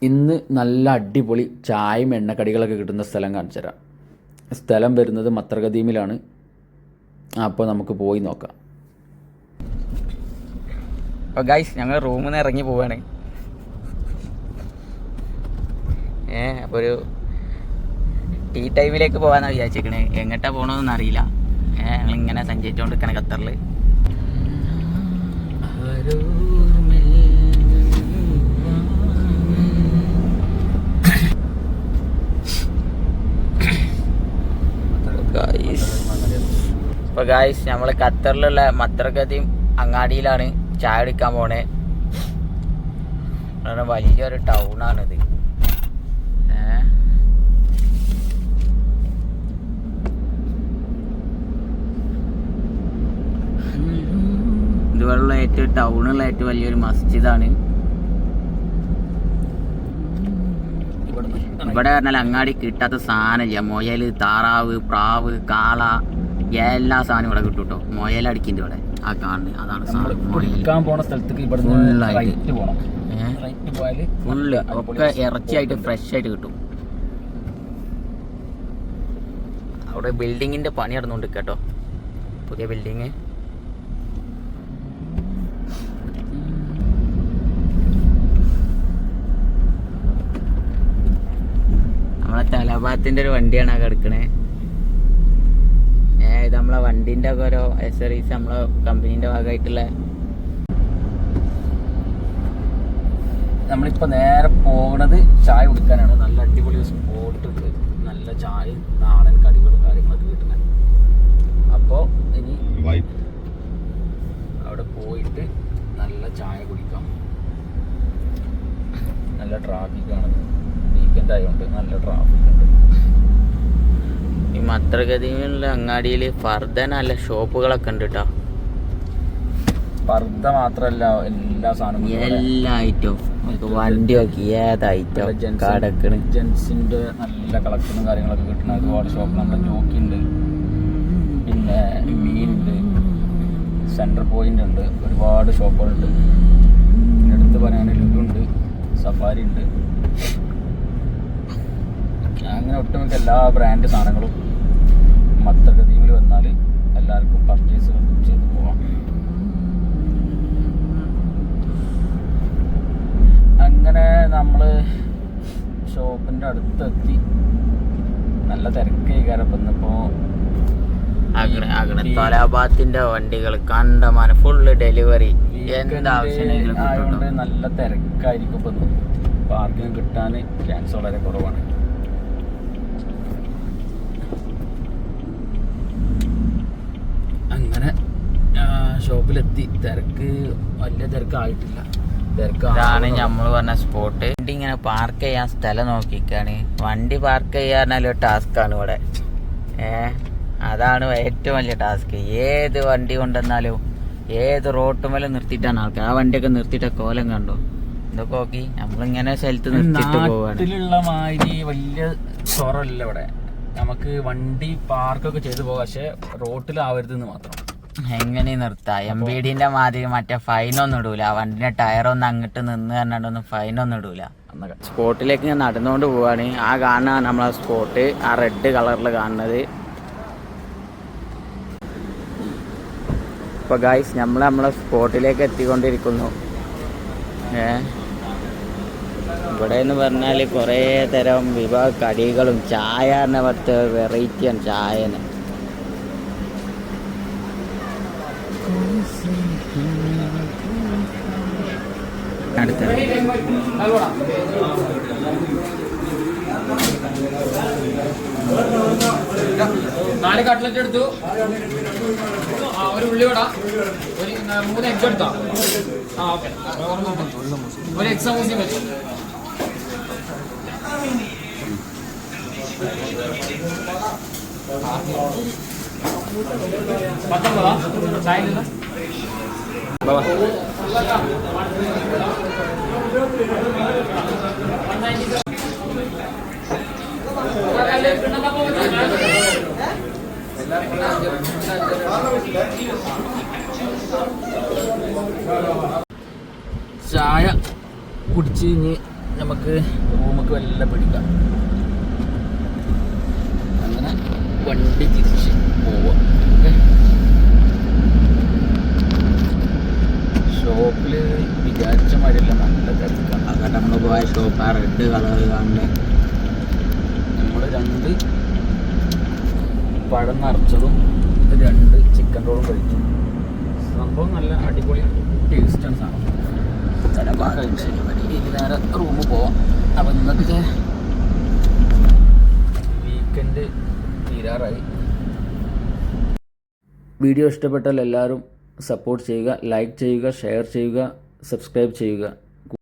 ഇന്ന് നല്ല അടിപൊളി ചായയും എണ്ണക്കടികളൊക്കെ കിട്ടുന്ന സ്ഥലം കാണിച്ചു തരാം. സ്ഥലം വരുന്നത് മത്രകദീമിലാണ്. അപ്പോൾ നമുക്ക് പോയി നോക്കാം. അപ്പോൾ ഗൈസ് ഞങ്ങൾ റൂമിൽ നിന്ന് ഇറങ്ങി പോവാണ്. അപ്പോൾ ഒരു ടീ ടൈമിലേക്ക് പോകാമെന്നാണ് വിചാരിച്ചേക്കണേ. എങ്ങോട്ടാണ് പോകണമെന്നൊന്നും അറിയില്ല. ഞങ്ങളിങ്ങനെ സഞ്ചരിച്ചുകൊണ്ട് നിൽക്കണം ഖത്തറിൽ. ഇപ്പോൾ ഗായ്സ് നമ്മൾ ഖത്തറിലുള്ള മത്രകദീം അങ്ങാടിയിലാണ് ചായ കുടിക്കാൻ പോണേ. വലിയൊരു ടൗണാണിത്. ഇതുപോലുള്ള ഏറ്റവും ടൗണുള്ള ഏറ്റവും വലിയൊരു മസ്ജിദാണ്. ഇവിടെ പറഞ്ഞാൽ അങ്ങാടി കിട്ടാത്ത സാധനമില്ല. മുയൽ, താറാവ്, പ്രാവ്, കാള, എല്ലാ സാധനവും ഇവിടെ കിട്ടും കേട്ടോ. മുയലടിക്കിൻ്റെ ഇവിടെ ആ കാണുന്നത് അതാണ് ഫുള്ള് ഒക്കെ ഇറച്ചിയായിട്ട് ഫ്രഷ് ആയിട്ട് കിട്ടും. അവിടെ ബിൽഡിങ്ങിന്റെ പണി നടന്നുകൊണ്ട് കേട്ടോ, പുതിയ ബിൽഡിങ്. നമ്മളെ തലഭാഗത്തിന്റെ ഒരു വണ്ടിയാണ് ആ കിടക്കണേ. ഇത് നമ്മളെ വണ്ടിന്റെ ഒക്കെ ഓരോ അക്സസറീസ് നമ്മളെ കമ്പനീന്റെ ഭാഗമായിട്ടുള്ള. നമ്മളിപ്പോൾ നേരെ പോകുന്നത് ചായ കുടിക്കാനാണ്. നല്ല അടിപൊളി സ്പോട്ട് ഉണ്ട്. നല്ല ചായയും നാടൻ കടികളും കാര്യങ്ങളൊക്കെ കിട്ടുന്നത്. അപ്പോൾ ഇനി അവിടെ പോയിട്ട് നല്ല ചായ കുടിക്കാം. നല്ല ട്രാഫിക്കാണ്. വീക്കെൻഡ് ആയതുകൊണ്ട് നല്ല ട്രാഫിക് ഉണ്ട്. ഈ മത്രകദീമിലുള്ള അങ്ങാടിയിൽ ഫർദ നല്ല ഷോപ്പുകളൊക്കെ ഉണ്ട് കേട്ടോ. ഫർദ മാത്രമല്ല, എല്ലാ സാധനങ്ങളും, എല്ലാ ഐറ്റവും വണ്ടി നോക്കി ഏത് ഐറ്റം കടക്കണ്. ജെൻസിന്റെ നല്ല കളക്ഷനും കാര്യങ്ങളൊക്കെ കിട്ടുന്ന ഒരുപാട് ഷോപ്പ്. നമ്മുടെ ജോക്കിയുണ്ട്, പിന്നെ മീനുണ്ട്, സെൻട്രൽ പോയിന്റ് ഉണ്ട്, ഒരുപാട് ഷോപ്പുകളുണ്ട്. പിന്നെ എടുത്ത് പറയാണെങ്കിൽ ലുലുണ്ട്, സഫാരി ഉണ്ട്. അങ്ങനെ ഒട്ടുമിക്ക എല്ലാ ബ്രാൻഡ് സാധനങ്ങളും മത്രകദീമിൽ വന്നാൽ എല്ലാവർക്കും പർച്ചേസ് ചെയ്ത് പോവാം. അങ്ങനെ നമ്മൾ ഷോപ്പിൻ്റെ അടുത്തെത്തി. നല്ല തിരക്കായിക്കാരം. ഇന്നിപ്പോൾ അഗ്നത്തോലാബാത്തിന്റെ വണ്ടികൾ കണ്ടമാനം ഫുള്ള് ഡെലിവറി. ആയതുകൊണ്ട് നല്ല തിരക്കായിരിക്കും. ഇപ്പം പാർക്കിംഗ് കിട്ടാൻ ചാൻസ് വളരെ കുറവാണ്. അങ്ങനെ ഷോപ്പിലെത്തി. തിരക്ക് വലിയ തിരക്കായിട്ടില്ല. ഇതാണ് നമ്മൾ പറഞ്ഞ സ്പോട്ട്. വണ്ടി ഇങ്ങനെ പാർക്ക് ചെയ്യാൻ സ്ഥലം നോക്കിക്കാണ്. വണ്ടി പാർക്ക് ചെയ്യാനൊരു ടാസ്ക്കാണ് ഇവിടെ. അതാണ് ഏറ്റവും വലിയ ടാസ്ക്. ഏത് വണ്ടി കൊണ്ടുവന്നാലും ഏത് റോട്ടുമേലും നിർത്തിയിട്ടാണ് ആൾക്കാർ. ആ വണ്ടിയൊക്കെ നിർത്തിയിട്ട കോലം കണ്ടോ. ഇതൊക്കെ നോക്കി നമ്മളിങ്ങനെ സ്ഥലത്ത് നിർത്തിയിട്ട് പോവാണ്. നാട്ടിലുള്ള മാതിരി വലിയ ചൊറല്ല ഇവിടെ. നമുക്ക് വണ്ടി പാർക്കൊക്കെ ചെയ്തു പോകാം, പക്ഷെ റോട്ടിലാവരുതെന്ന് മാത്രം. എങ്ങനെ നിർത്താം? MBDന്റെ മാതിരി മറ്റേ ഫൈനൊന്നും ഇടൂല. വണ്ടിന്റെ ടയറൊന്നും അങ്ങോട്ട് നിന്ന് പറഞ്ഞിട്ടൊന്നും ഫൈനൊന്നും ഇടൂല. സ്പോട്ടിലേക്ക് ഞാൻ നടന്നുകൊണ്ട് പോവാണ്. ആ കാണുന്ന നമ്മളെ സ്പോട്ട്, ആ റെഡ് കളറിൽ കാണുന്നത്. ഇപ്പൊ ഗൈസ് നമ്മളെ സ്പോട്ടിലേക്ക് എത്തിക്കൊണ്ടിരിക്കുന്നു. ഇവിടെ എന്ന് പറഞ്ഞാൽ കുറേ തരം വിഭവ കടികളും ചായ പറഞ്ഞ പത്ത് വെറൈറ്റിയാണ് ചായന്. അടുത്ത നാല് കട്ട്ലറ്റ് എടുത്തു, ഒരു ഉള്ളിവട, ഒരു 3 എഗ് എടുത്തോ. ഓക്കെ, ഒരു എഗ് സമൂസയും വെച്ചു. പത്തൊമ്പതാ ചായ ഇല്ല. ചായ കുടിച്ച് കഴിഞ്ഞ് നമുക്ക് റൂമൊക്കെ വല്ല പിടിക്കാം. അങ്ങനെ വണ്ടി തിരിച്ച് പോവാം. ഓക്കെ, ഷോപ്പിൽ വിചാരിച്ച മാതിരിയല്ല, നല്ല തിരക്കാണ്. അതൊക്കെ നമ്മൾ പോയ ഷോപ്പ് ആ റെഡ് കളർ കണ്ട് നമ്മൾ 2 പഴം നിറച്ചതും 2 ചിക്കൻ റോളും കഴിച്ചു. സംഭവം നല്ല അടിപൊളി ടേസ്റ്റാണ് സാധനം. കഴിച്ച് ഇനി നേരെ റൂമിൽ പോവാം. അപ്പം ഇന്നത്തെ വീക്കെൻഡ് തീരാറായി. വീഡിയോ ഇഷ്ടപ്പെട്ടാൽ എല്ലാവരും സപ്പോർട്ട് ചെയ്യുക, ലൈക്ക് ചെയ്യുക, ഷെയർ ചെയ്യുക, സബ്സ്ക്രൈബ് ചെയ്യുക.